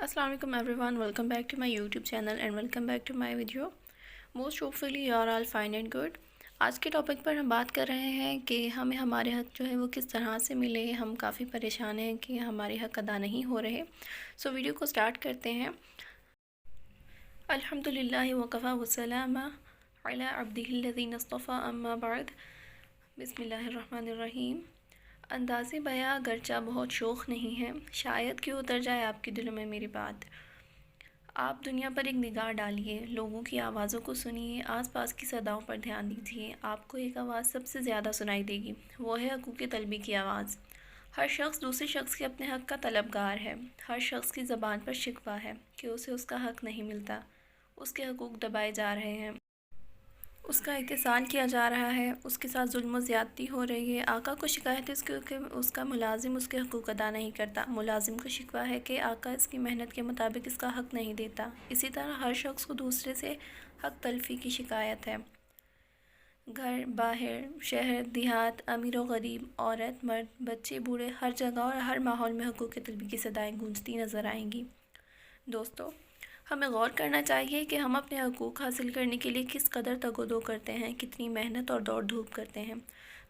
السلام علیکم everyone, welcome back to my YouTube channel and welcome back to my video. Most hopefully you are all fine and good. آج کے topic پر ہم بات کر رہے ہیں کہ ہمیں ہمارے حق جو ہے وہ کس طرح سے ملے. ہم کافی پریشان ہیں کہ ہمارے حق ادا نہیں ہو رہے. سو ویڈیو کو سٹارٹ کرتے ہیں. الحمدللہ وکفی وسلام علی عبدہ الذی اصطفی، اما بعد. بسم اللہ الرحمن الرحیم. انداز بیاں اگرچہ بہت شوق نہیں ہے، شاید کہ اتر جائے آپ کے دلوں میں میری بات. آپ دنیا پر ایک نگاہ ڈالیے، لوگوں کی آوازوں کو سنیے، آس پاس کی صداؤں پر دھیان دیجیے. آپ کو ایک آواز سب سے زیادہ سنائی دے گی، وہ ہے حقوق طلبی کی آواز. ہر شخص دوسرے شخص کے اپنے حق کا طلبگار ہے. ہر شخص کی زبان پر شکوہ ہے کہ اسے اس کا حق نہیں ملتا، اس کے حقوق دبائے جا رہے ہیں، اس کا اتصال کیا جا رہا ہے، اس کے ساتھ ظلم و زیادتی ہو رہی ہے. آقا کو شکایت ہے کہ اس کا ملازم اس کے حقوق ادا نہیں کرتا. ملازم کو شکوہ ہے کہ آقا اس کی محنت کے مطابق اس کا حق نہیں دیتا. اسی طرح ہر شخص کو دوسرے سے حق تلفی کی شکایت ہے. گھر، باہر، شہر، دیہات، امیر و غریب، عورت، مرد، بچے، بوڑھے، ہر جگہ اور ہر ماحول میں حقوق طلبی کی صدائیں گونجتی نظر آئیں گی. دوستو، ہمیں غور کرنا چاہیے کہ ہم اپنے حقوق حاصل کرنے کے لیے کس قدر تگ و دو کرتے ہیں، کتنی محنت اور دوڑ دھوپ کرتے ہیں.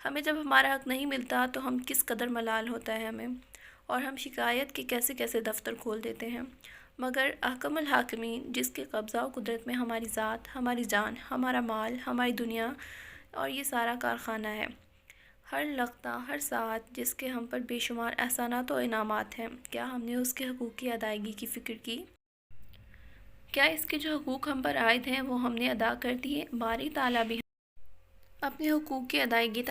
ہمیں جب ہمارا حق نہیں ملتا تو ہم کس قدر ملال ہوتا ہے ہمیں، اور ہم شکایت کے کیسے کیسے دفتر کھول دیتے ہیں. مگر احکم الحاکمین، جس کے قبضہ و قدرت میں ہماری ذات، ہماری جان، ہمارا مال، ہماری دنیا اور یہ سارا کارخانہ ہے، ہر لقطہ، ہر ساعت، جس کے ہم پر بے شمار احسانات و انعامات ہیں، کیا ہم نے اس کے حقوق کی ادائیگی کی فکر کی؟ کیا اس کے جو حقوق ہم پر عائد ہیں وہ ہم نے ادا کر دیے؟ باری تعالیٰ بھی اپنے حقوق کی ادائیگی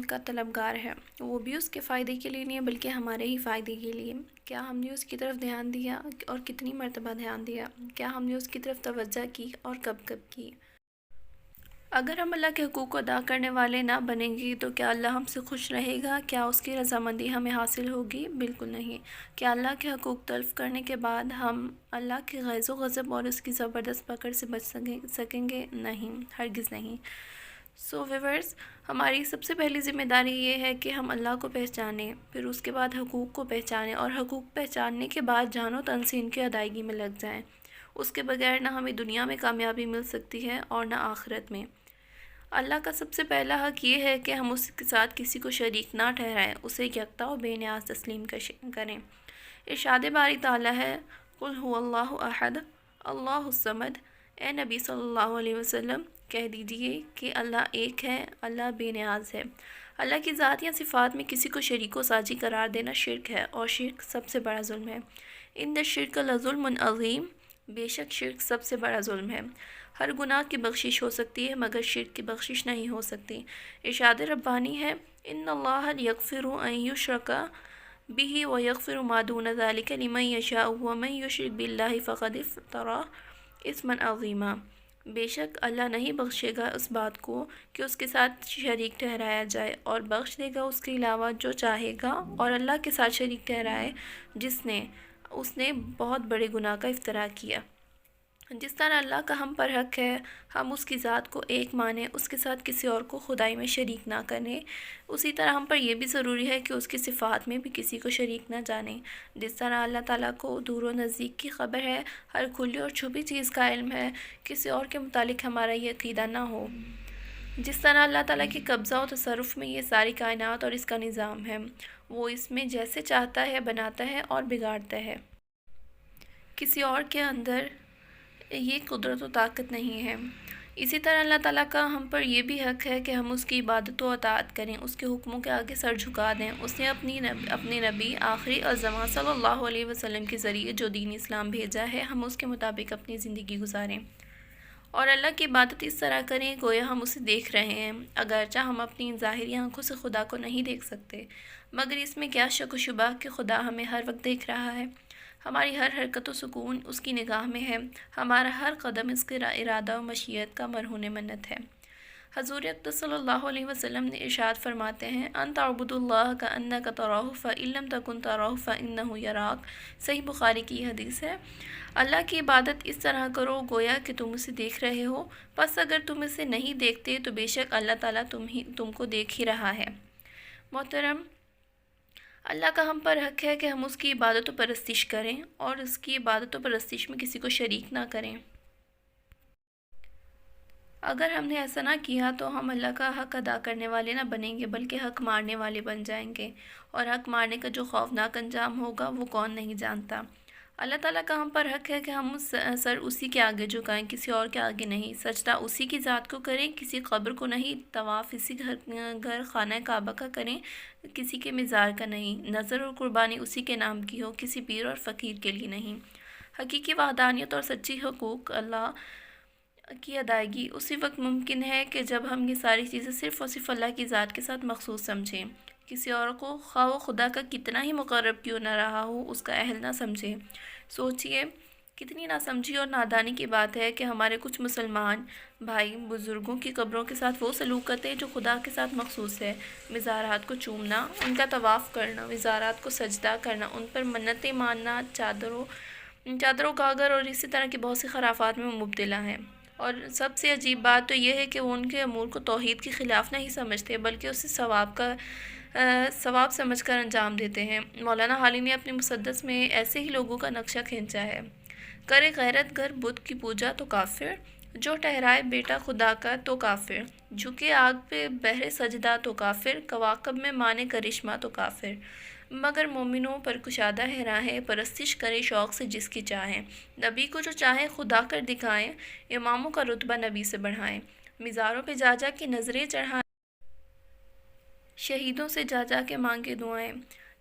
کا طلبگار ہے، وہ بھی اس کے فائدے کے لیے نہیں ہے بلکہ ہمارے ہی فائدے کے لیے. کیا ہم نے اس کی طرف دھیان دیا اور کتنی مرتبہ دھیان دیا؟ کیا ہم نے اس کی طرف توجہ کی اور کب کب کی؟ اگر ہم اللہ کے حقوق کو ادا کرنے والے نہ بنیں گے تو کیا اللہ ہم سے خوش رہے گا؟ کیا اس کی رضامندی ہمیں حاصل ہوگی؟ بالکل نہیں. کیا اللہ کے حقوق تلف کرنے کے بعد ہم اللہ کے غیظ و غضب اور اس کی زبردست پکڑ سے بچ سکیں گے؟ نہیں، ہرگز نہیں. سو ویورز، ہماری سب سے پہلی ذمہ داری یہ ہے کہ ہم اللہ کو پہچانیں، پھر اس کے بعد حقوق کو پہچانیں، اور حقوق پہچاننے کے بعد جان و تن سے ان کی ادائیگی میں لگ جائیں. اس کے بغیر نہ ہمیں دنیا میں کامیابی مل سکتی ہے اور نہ آخرت میں. اللہ کا سب سے پہلا حق یہ ہے کہ ہم اس کے ساتھ کسی کو شریک نہ ٹھہرائیں، اسے یکتا و بے نیاز تسلیم کریں. ارشاد باری تعالیٰ ہے، قل هو اللہ احد اللہ الصمد. اے نبی صلی اللہ علیہ وسلم، کہہ دیجئے کہ اللہ ایک ہے، اللہ بے نیاز ہے. اللہ کی ذات یا صفات میں کسی کو شریک و ساجی قرار دینا شرک ہے، اور شرک سب سے بڑا ظلم ہے. ان الشرک لظلم عظیم، بے شک شرک سب سے بڑا ظلم ہے. ہر گناہ کی بخشش ہو سکتی ہے مگر شرک کی بخشش نہیں ہو سکتی. ارشاد ربانی ہے، ان اللہ یغفر ان یشرک بہ ویغفر ما دون ذلک لمن یشاء ومن یشرک باللہ فقد افتری اثما عظیما. بے شک اللہ نہیں بخشے گا اس بات کو کہ اس کے ساتھ شریک ٹھہرایا جائے، اور بخش دے گا اس کے علاوہ جو چاہے گا، اور اللہ کے ساتھ شریک ٹھہرائے اس نے بہت بڑے گناہ کا افتراء کیا. جس طرح اللہ کا ہم پر حق ہے ہم اس کی ذات کو ایک مانیں، اس کے ساتھ کسی اور کو خدائی میں شریک نہ کریں، اسی طرح ہم پر یہ بھی ضروری ہے کہ اس کی صفات میں بھی کسی کو شریک نہ جانیں. جس طرح اللہ تعالیٰ کو دور و نزدیک کی خبر ہے، ہر کھلی اور چھپی چیز کا علم ہے، کسی اور کے متعلق ہمارا یہ عقیدہ نہ ہو. جس طرح اللہ تعالیٰ کے قبضہ و تصرف میں یہ ساری کائنات اور اس کا نظام ہے، وہ اس میں جیسے چاہتا ہے بناتا ہے اور بگاڑتا ہے. کسی اور کے اندر یہ قدرت و طاقت نہیں ہے. اسی طرح اللہ تعالیٰ کا ہم پر یہ بھی حق ہے کہ ہم اس کی عبادت و اطاعت کریں، اس کے حکموں کے آگے سر جھکا دیں. اس نے اپنے نبی آخری الزمان صلی اللہ علیہ وسلم کے ذریعے جو دین اسلام بھیجا ہے، ہم اس کے مطابق اپنی زندگی گزاریں، اور اللہ کی عبادت اس طرح کریں گویا ہم اسے دیکھ رہے ہیں، اگرچہ ہم اپنی ظاہری آنکھوں سے خدا کو نہیں دیکھ سکتے، مگر اس میں کیا شک و شبہ کہ خدا ہمیں ہر وقت دیکھ رہا ہے. ہماری ہر حرکت و سکون اس کی نگاہ میں ہے، ہمارا ہر قدم اس کے ارادہ و مشیت کا مرہون منت ہے. حضور اقدس صلی اللہ علیہ وسلم نے ارشاد فرماتے ہیں، ان تعبدوا اللہ کأنک تراہ فإن لم تکن تراہ فإنہ یراک. صحیح بخاری کی یہ حدیث ہے. اللہ کی عبادت اس طرح کرو گویا کہ تم اسے دیکھ رہے ہو، پس اگر تم اسے نہیں دیکھتے تو بے شک اللہ تعالیٰ تم کو دیکھ ہی رہا ہے. محترم، اللہ کا ہم پر حق ہے کہ ہم اس کی عبادت و پرستش کریں اور اس کی عبادت و پرستش میں کسی کو شریک نہ کریں۔ اگر ہم نے ایسا نہ کیا تو ہم اللہ کا حق ادا کرنے والے نہ بنیں گے بلکہ حق مارنے والے بن جائیں گے، اور حق مارنے کا جو خوفناک انجام ہوگا وہ کون نہیں جانتا۔ اللہ تعالیٰ کا ہم پر حق ہے کہ ہم سر اسی کے آگے جھکائیں، کسی اور کے آگے نہیں، سجدہ اسی کی ذات کو کریں، کسی قبر کو نہیں، طواف اسی گھر خانہ کعبہ کا کریں، کسی کے مزار کا نہیں، نظر اور قربانی اسی کے نام کی ہو، کسی پیر اور فقیر کے لیے نہیں۔ حقیقی وحدانیت اور سچی حقوق اللہ کی ادائیگی اسی وقت ممکن ہے کہ جب ہم یہ ساری چیزیں صرف اور صرف اللہ کی ذات کے ساتھ مخصوص سمجھیں، کسی اور کو خواہ و خدا کا کتنا ہی مقرب کیوں نہ رہا ہو اس کا اہل نہ سمجھیں۔ سوچئے کتنی ناسمجھی اور نادانی کی بات ہے کہ ہمارے کچھ مسلمان بھائی بزرگوں کی قبروں کے ساتھ وہ سلوک کرتے ہیں جو خدا کے ساتھ مخصوص ہے، مزارات کو چومنا، ان کا طواف کرنا، مزارات کو سجدہ کرنا، ان پر منتیں ماننا، چادروں گاگر اور اسی طرح کی بہت سی خرافات میں مبتلا ہیں۔ اور سب سے عجیب بات تو یہ ہے کہ وہ ان کے امور کو توحید کے خلاف نہیں سمجھتے بلکہ اسے ثواب سمجھ کر انجام دیتے ہیں۔ مولانا حالی نے اپنے مسدس میں ایسے ہی لوگوں کا نقشہ کھینچا ہے: کرے غیرت گر بت کی پوجا تو کافر، جو ٹھہرائے بیٹا خدا کا تو کافر، جھکے آگ پہ بہر سجدہ تو کافر، کواکب میں مانے کرشمہ تو کافر، مگر مومنوں پر کشادہ ہے راہیں، پرستش کرے شوق سے جس کی چاہیں، نبی کو جو چاہیں خدا کر دکھائیں، اماموں کا رتبہ نبی سے بڑھائیں، مزاروں پہ جا جا کے نظریں چڑھائیں، شہیدوں سے جا جا کے مانگے دعائیں،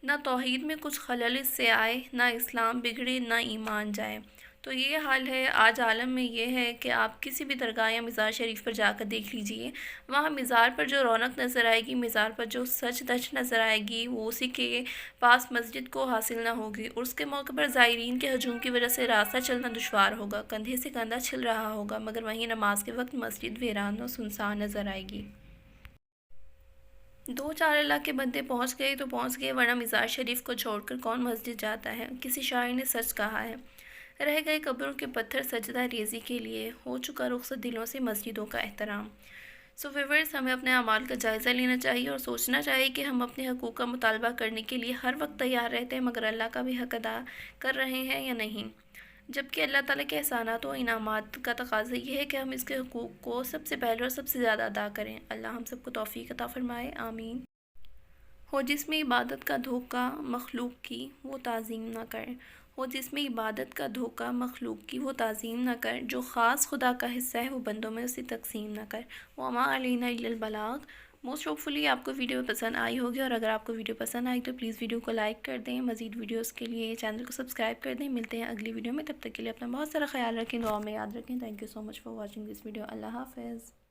نہ توحید میں کچھ خلل اس سے آئے، نہ اسلام بگڑے نہ ایمان جائے۔ تو یہ حال ہے آج عالم میں، یہ ہے کہ آپ کسی بھی درگاہ یا مزار شریف پر جا کر دیکھ لیجئے، وہاں مزار پر جو رونق نظر آئے گی، مزار پر جو سج دج نظر آئے گی، وہ اسی کے پاس مسجد کو حاصل نہ ہوگی۔ عرس کے موقع پر زائرین کے ہجوم کی وجہ سے راستہ چلنا دشوار ہوگا، کندھے سے کندھا چھل رہا ہوگا، مگر وہیں نماز کے وقت مسجد ویران و سنسان نظر آئے گی۔ دو چار اللہ کے بندے پہنچ گئے تو پہنچ گئے، ورنہ مزار شریف کو چھوڑ کر کون مسجد جاتا ہے۔ کسی شاعر نے سچ کہا ہے: رہ گئے قبروں کے پتھر سجدہ ریزی کے لیے، ہو چکا رخصت دلوں سے مسجدوں کا احترام۔ ویورز، ہمیں اپنے اعمال کا جائزہ لینا چاہیے اور سوچنا چاہیے کہ ہم اپنے حقوق کا مطالبہ کرنے کے لیے ہر وقت تیار رہتے ہیں، مگر اللہ کا بھی حق ادا کر رہے ہیں یا نہیں، جبکہ اللہ تعالیٰ کے احسانات و انعامات کا تقاضا یہ ہے کہ ہم اس کے حقوق کو سب سے پہلے اور سب سے زیادہ ادا کریں۔ اللہ ہم سب کو توفیق عطا فرمائے، آمین۔ ہو جس میں عبادت کا دھوکہ مخلوق کی وہ تعظیم نہ کر، ہو جس میں عبادت کا دھوکہ مخلوق کی وہ تعظیم نہ کر، جو خاص خدا کا حصہ ہے وہ بندوں میں اسے تقسیم نہ کر، وما علینا الا البلاغ۔ موسٹ ہوپفلی آپ کو ویڈیو پسند آئی ہوگی، اور اگر آپ کو ویڈیو پسند آئی تو پلیز ویڈیو کو لائک کر دیں، مزید ویڈیوز کے لیے چینل کو سبسکرائب کر دیں۔ ملتے ہیں اگلی ویڈیو میں، تب تک کے لیے اپنا بہت سارا خیال رکھیں، دعا میں یاد رکھیں۔ Thank you so much for watching this video. اللہ حافظ۔